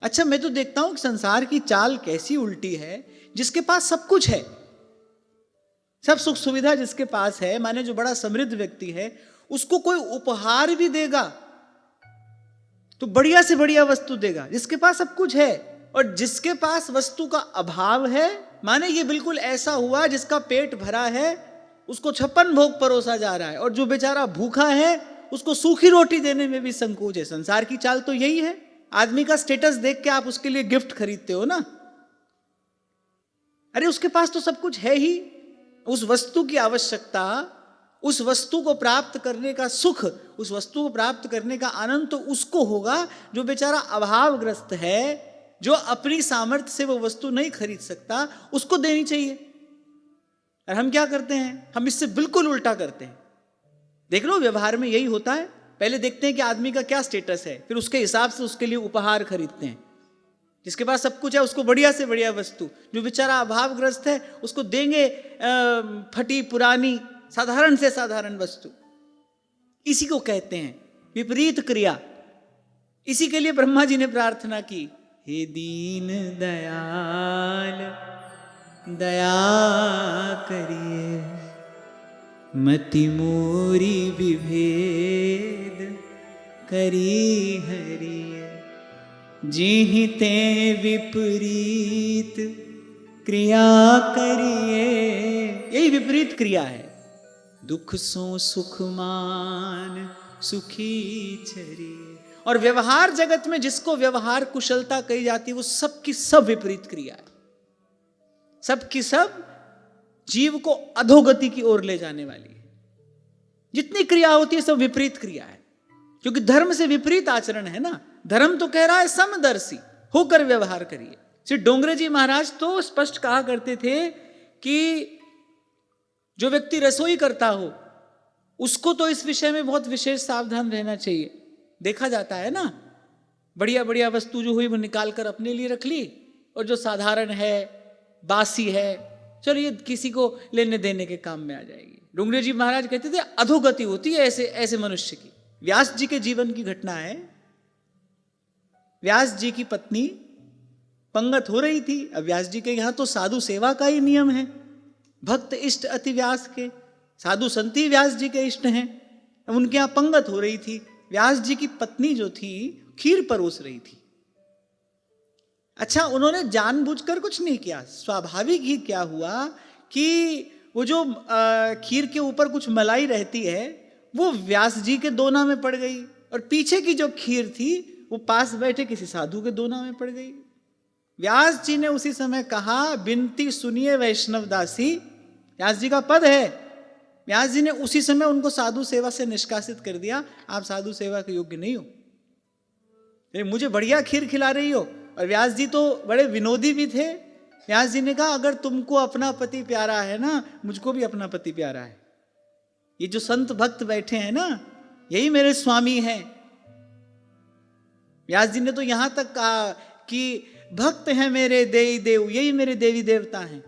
अच्छा, मैं तो देखता हूं कि संसार की चाल कैसी उल्टी है, जिसके पास सब कुछ है, सब सुख सुविधा जिसके पास है, माने जो बड़ा समृद्ध व्यक्ति है, उसको कोई उपहार भी देगा तो बढ़िया से बढ़िया वस्तु देगा, जिसके पास सब कुछ है। और जिसके पास वस्तु का अभाव है, माने ये बिल्कुल ऐसा हुआ जिसका पेट भरा है उसको 56 भोग परोसा जा रहा है, और जो बेचारा भूखा है उसको सूखी रोटी देने में भी संकोच है। संसार की चाल तो यही है। आदमी का स्टेटस देख के आप उसके लिए गिफ्ट खरीदते हो ना। अरे उसके पास तो सब कुछ है ही। उस वस्तु की आवश्यकता, उस वस्तु को प्राप्त करने का सुख, उस वस्तु को प्राप्त करने का आनंद तो उसको होगा जो बेचारा अभावग्रस्त है, जो अपनी सामर्थ्य से वो वस्तु नहीं खरीद सकता, उसको देनी चाहिए। और हम क्या करते हैं? हम इससे बिल्कुल उल्टा करते हैं। देख लो, व्यवहार में यही होता है। पहले देखते हैं कि आदमी का क्या स्टेटस है, फिर उसके हिसाब से उसके लिए उपहार खरीदते हैं। जिसके पास सब कुछ है उसको बढ़िया से बढ़िया वस्तु, जो बेचारा अभावग्रस्त है उसको देंगे फटी पुरानी साधारण से साधारण वस्तु। इसी को कहते हैं विपरीत क्रिया। इसी के लिए ब्रह्मा जी ने प्रार्थना की, हे दीन दयाल दया करिए, मति मोरी विभेद करी हरिए, जिहि ते विपरीत क्रिया करिए। यही विपरीत क्रिया है। दुख सो सुख मान सुखी चरिए। और व्यवहार जगत में जिसको व्यवहार कुशलता कही जाती है, वो सब की सब विपरीत क्रिया है। सब की सब जीव को अधोगति की ओर ले जाने वाली है। जितनी क्रिया होती है सब विपरीत क्रिया है, क्योंकि धर्म से विपरीत आचरण है ना। धर्म तो कह रहा है समदर्शी होकर व्यवहार करिए। श्री डोंगरे जी महाराज तो स्पष्ट कहा करते थे कि जो व्यक्ति रसोई करता हो उसको तो इस विषय में बहुत विशेष सावधान रहना चाहिए। देखा जाता है ना, बढ़िया बढ़िया वस्तु जो हुई वो निकाल कर अपने लिए रख ली, और जो साधारण है, बासी है, चलो ये किसी को लेने देने के काम में आ जाएगी। डोंगरे जी महाराज कहते थे अधोगति होती है ऐसे ऐसे मनुष्य की। व्यास जी के जीवन की घटना है। व्यास जी की पत्नी पंगत हो रही थी। अब व्यास जी के यहां तो साधु सेवा का ही नियम है। भक्त इष्ट अति व्यास के, साधु संति व्यास जी के इष्ट हैं। अब उनके यहां पंगत हो रही थी। व्यास जी की पत्नी जो थी खीर परोस रही थी। अच्छा, उन्होंने जानबूझकर कुछ नहीं किया। स्वाभाविक ही क्या हुआ कि वो जो खीर के ऊपर कुछ मलाई रहती है वो व्यास जी के दोना में पड़ गई, और पीछे की जो खीर थी वो पास बैठे किसी साधु के दोना में पड़ गई। व्यास जी ने उसी समय कहा, बिनती सुनिए वैष्णव दासी। व्यास जी का पद है। व्यास जी ने उसी समय उनको साधु सेवा से निष्कासित कर दिया। आप साधु सेवा के योग्य नहीं हो, मुझे बढ़िया खीर खिला रही हो। और व्यास जी तो बड़े विनोदी भी थे। व्यास जी ने कहा, अगर तुमको अपना पति प्यारा है ना, मुझको भी अपना पति प्यारा है। ये जो संत भक्त बैठे हैं ना, यही मेरे स्वामी हैं। व्यास जी ने तो यहां तक कहा कि भक्त हैं मेरे देई देव, यही मेरे देवी देवता हैं।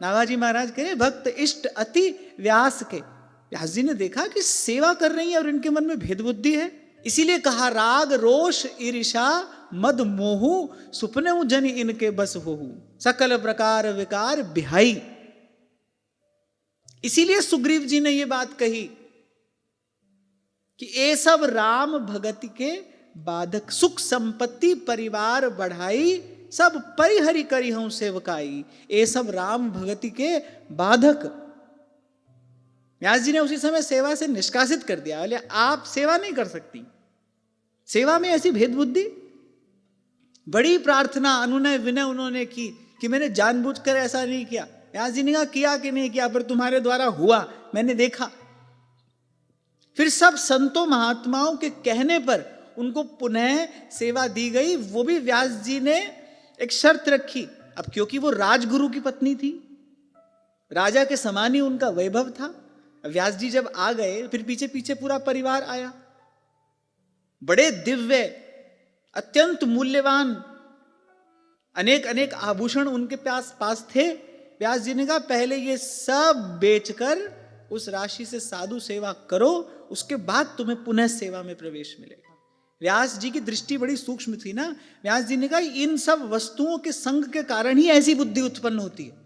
नागाजी महाराज कहे भक्त इष्ट अति व्यास के। व्यास जी ने देखा कि सेवा कर रही है और इनके मन में भेद बुद्धि है, इसीलिए कहा, राग रोष ईर्षा मद मोहु सुपने जन इनके बस होहु, सकल प्रकार विकार बिहाई। इसीलिए सुग्रीव जी ने यह बात कही कि ये सब राम भगति के बाधक, सुख संपत्ति परिवार बढ़ाई, सब परिहरि करी हूं सेवकाई। ये सब राम भगति के बाधक। व्यास जी ने उसी समय सेवा से निष्कासित कर दिया। बोले आप सेवा नहीं कर सकती, सेवा में ऐसी भेद बुद्धि। बड़ी प्रार्थना अनुनय विनय उन्होंने की कि मैंने जानबूझकर ऐसा नहीं किया। व्यास जी ने कहा, किया कि नहीं किया, पर तुम्हारे द्वारा हुआ, मैंने देखा। फिर सब संतों महात्माओं के कहने पर उनको पुनः सेवा दी गई। वो भी व्यास जी ने एक शर्त रखी। अब क्योंकि वो राजगुरु की पत्नी थी, राजा के समान ही उनका वैभव था। व्यास जी जब आ गए, फिर पीछे पीछे पूरा परिवार आया। बड़े दिव्य, अत्यंत मूल्यवान अनेक अनेक आभूषण उनके पास थे। व्यास जी ने कहा, पहले ये सब बेचकर उस राशि से साधु सेवा करो, उसके बाद तुम्हें पुनः सेवा में प्रवेश मिलेगा। व्यास जी की दृष्टि बड़ी सूक्ष्म थी ना। व्यास जी ने कहा इन सब वस्तुओं के संग के कारण ही ऐसी बुद्धि उत्पन्न होती है।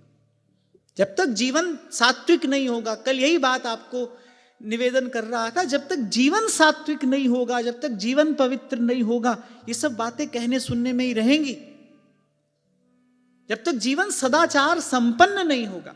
जब तक जीवन सात्विक नहीं होगा, कल यही बात आपको निवेदन कर रहा था, जब तक जीवन सात्विक नहीं होगा, जब तक जीवन पवित्र नहीं होगा, ये सब बातें कहने सुनने में ही रहेंगी। जब तक जीवन सदाचार संपन्न नहीं होगा,